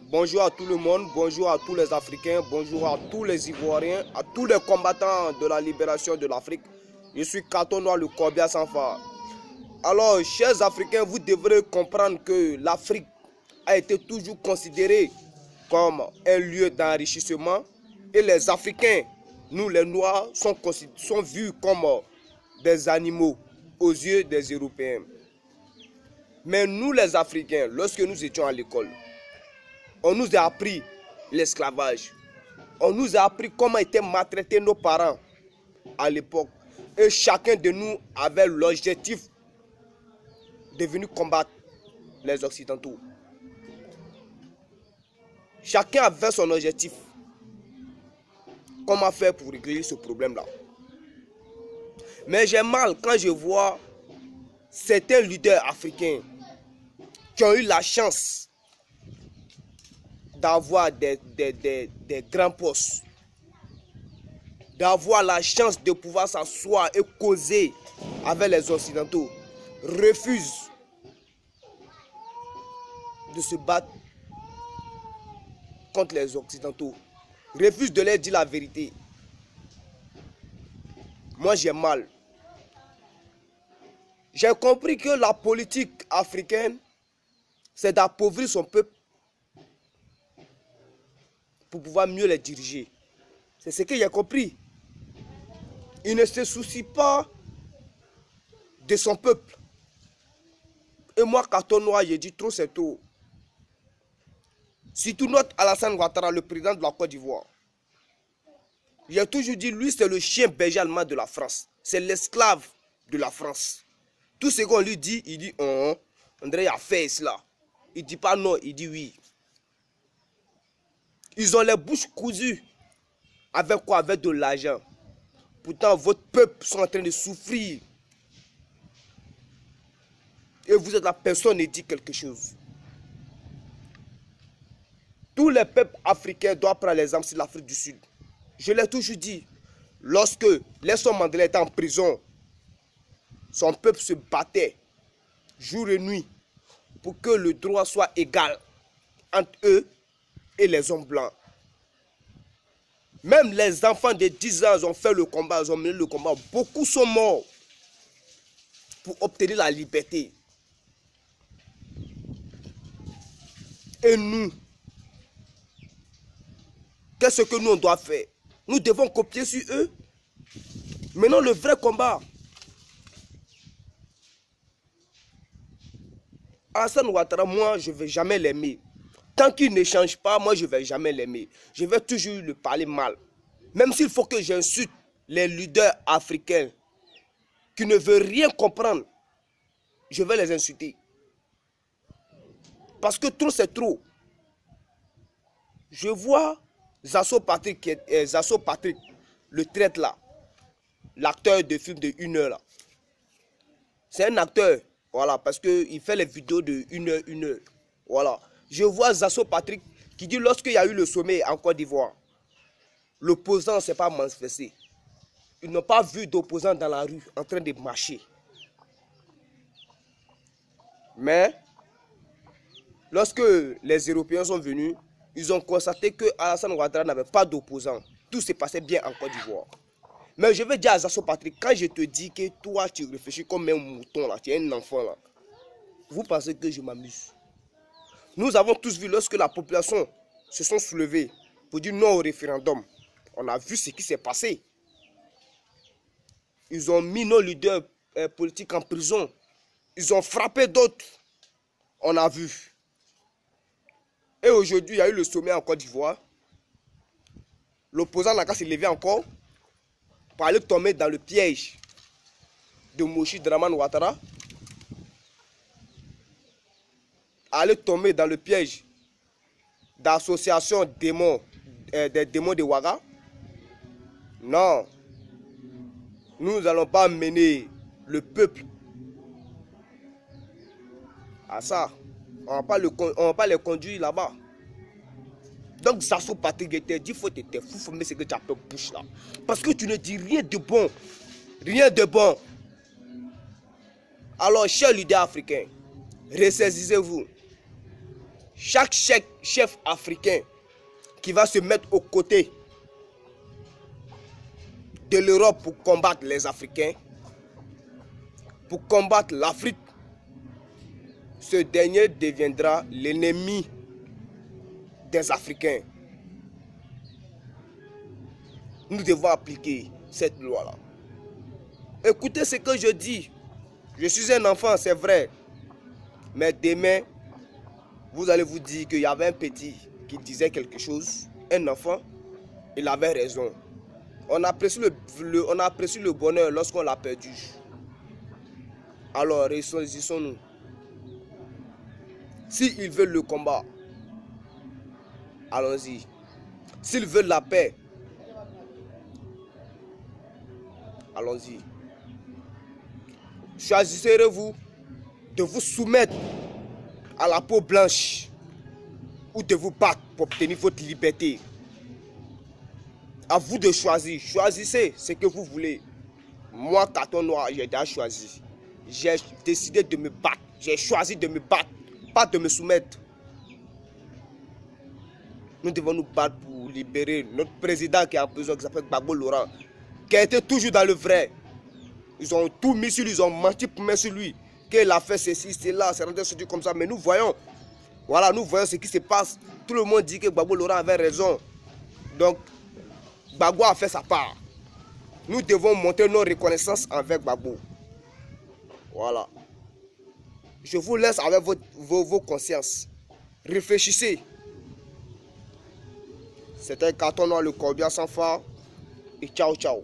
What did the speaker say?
Bonjour à tout le monde, bonjour à tous les Africains, bonjour à tous les Ivoiriens, à tous les combattants de la libération de l'Afrique. Je suis Kato Noir, le Corbia sans phare. Alors, chers Africains, vous devrez comprendre que l'Afrique a été toujours considérée comme un lieu d'enrichissement et les Africains, nous les Noirs, sont vus comme des animaux aux yeux des Européens. Mais nous les Africains, lorsque nous étions à l'école, on nous a appris l'esclavage. On nous a appris comment étaient maltraités nos parents à l'époque. Et chacun de nous avait l'objectif de venir combattre les Occidentaux. Chacun avait son objectif. Comment faire pour régler ce problème-là? Mais j'ai mal quand je vois certains leaders africains qui ont eu la chance d'avoir des grands postes, d'avoir la chance de pouvoir s'asseoir et causer avec les Occidentaux, refusent de se battre contre les Occidentaux, refusent de leur dire la vérité. Moi j'ai mal. J'ai compris que la politique africaine, c'est d'appauvrir son peuple pour pouvoir mieux les diriger. C'est ce que j'ai compris. Il ne se soucie pas de son peuple. Et moi, Kato Noir, j'ai dit trop c'est trop. Surtout notre Alassane Ouattara, le président de la Côte d'Ivoire. J'ai toujours dit, lui, c'est le chien berger allemand de la France. C'est l'esclave de la France. Tout ce qu'on lui dit, il dit André a fait cela. Il ne dit pas non, il dit oui. Ils ont les bouches cousues. Avec quoi? Avec de l'argent. Pourtant, votre peuple sont en train de souffrir. Et vous êtes la personne qui dit quelque chose. Tous les peuples africains doivent prendre l'exemple sur l'Afrique du Sud. Je l'ai toujours dit. Lorsque Nelson Mandela était en prison, son peuple se battait jour et nuit pour que le droit soit égal entre eux et les hommes blancs. Même les enfants de 10 ans ont fait le combat, ils ont mené le combat. Beaucoup sont morts pour obtenir la liberté. Et nous, qu'est-ce que nous on doit faire? Nous devons copier sur eux. Maintenant le vrai combat. Alassane Ouattara, moi je ne vais jamais l'aimer. Tant qu'il ne change pas, moi je ne vais jamais l'aimer. Je vais toujours lui parler mal. Même s'il faut que j'insulte les leaders africains qui ne veulent rien comprendre, je vais les insulter. Parce que trop c'est trop. Je vois Zasso Patrick, le traître là, l'acteur de film de 1 heure là. C'est un acteur, voilà, parce qu'il fait les vidéos de 1 heure. Voilà. Je vois Zasso Patrick qui dit lorsqu'il y a eu le sommet en Côte d'Ivoire, l'opposant ne s'est pas manifesté. Ils n'ont pas vu d'opposants dans la rue en train de marcher. Mais, lorsque les Européens sont venus, ils ont constaté que Alassane Ouattara n'avait pas d'opposants. Tout se passait bien en Côte d'Ivoire. Mais je vais dire à Zasso Patrick, quand je te dis que toi tu réfléchis comme un mouton là, tu es un enfant là, vous pensez que je m'amuse? Nous avons tous vu lorsque la population se sont soulevées pour dire non au référendum. On a vu ce qui s'est passé. Ils ont mis nos leaders politiques en prison. Ils ont frappé d'autres. On a vu. Et aujourd'hui, il y a eu le sommet en Côte d'Ivoire. L'opposant n'a qu'à se lever encore pour aller tomber dans le piège de Moshi Draman Ouattara. Aller tomber dans le piège d'association démons, des démons de Ouaga. Non. Nous n'allons pas mener le peuple à ça. On ne va pas les conduire là-bas. Donc, Zasso Patrick était dit, il faut te fou, mais ce que tu appelles bouche là. Parce que tu ne dis rien de bon. Rien de bon. Alors, chers leaders africains, ressaisissez-vous. chaque chef africain qui va se mettre aux côtés de l'Europe pour combattre les Africains, pour combattre l'Afrique, ce dernier deviendra l'ennemi des Africains. Nous devons appliquer cette loi-là. Écoutez ce que je dis. Je suis un enfant, c'est vrai. Mais demain, vous allez vous dire qu'il y avait un petit qui disait quelque chose. Un enfant, il avait raison. On apprécie le bonheur lorsqu'on l'a perdu. Alors, ressaisissons-nous. S'ils veulent le combat, allons-y. S'ils veulent la paix, allons-y. Choisissez-vous de vous soumettre à la peau blanche ou de vous battre pour obtenir votre liberté. À vous de choisir. Choisissez ce que vous voulez. Moi, carton noir, j'ai déjà choisi. J'ai décidé de me battre. J'ai choisi de me battre, pas de me soumettre. Nous devons nous battre pour libérer notre président qui est en prison, qui s'appelle Gbagbo Laurent, qui a été toujours dans le vrai. Ils ont tout mis sur lui, ils ont menti pour mettre sur lui. Qu'il a fait ceci, cela, c'est rendu ceci comme ça. Mais nous voyons, voilà, nous voyons ce qui se passe. Tout le monde dit que Gbagbo Laurent avait raison. Donc, Gbagbo a fait sa part. Nous devons montrer nos reconnaissances envers Gbagbo. Voilà. Je vous laisse avec vos consciences. Réfléchissez. C'était Carton Noir, le Corbia sans phare. Et ciao, ciao.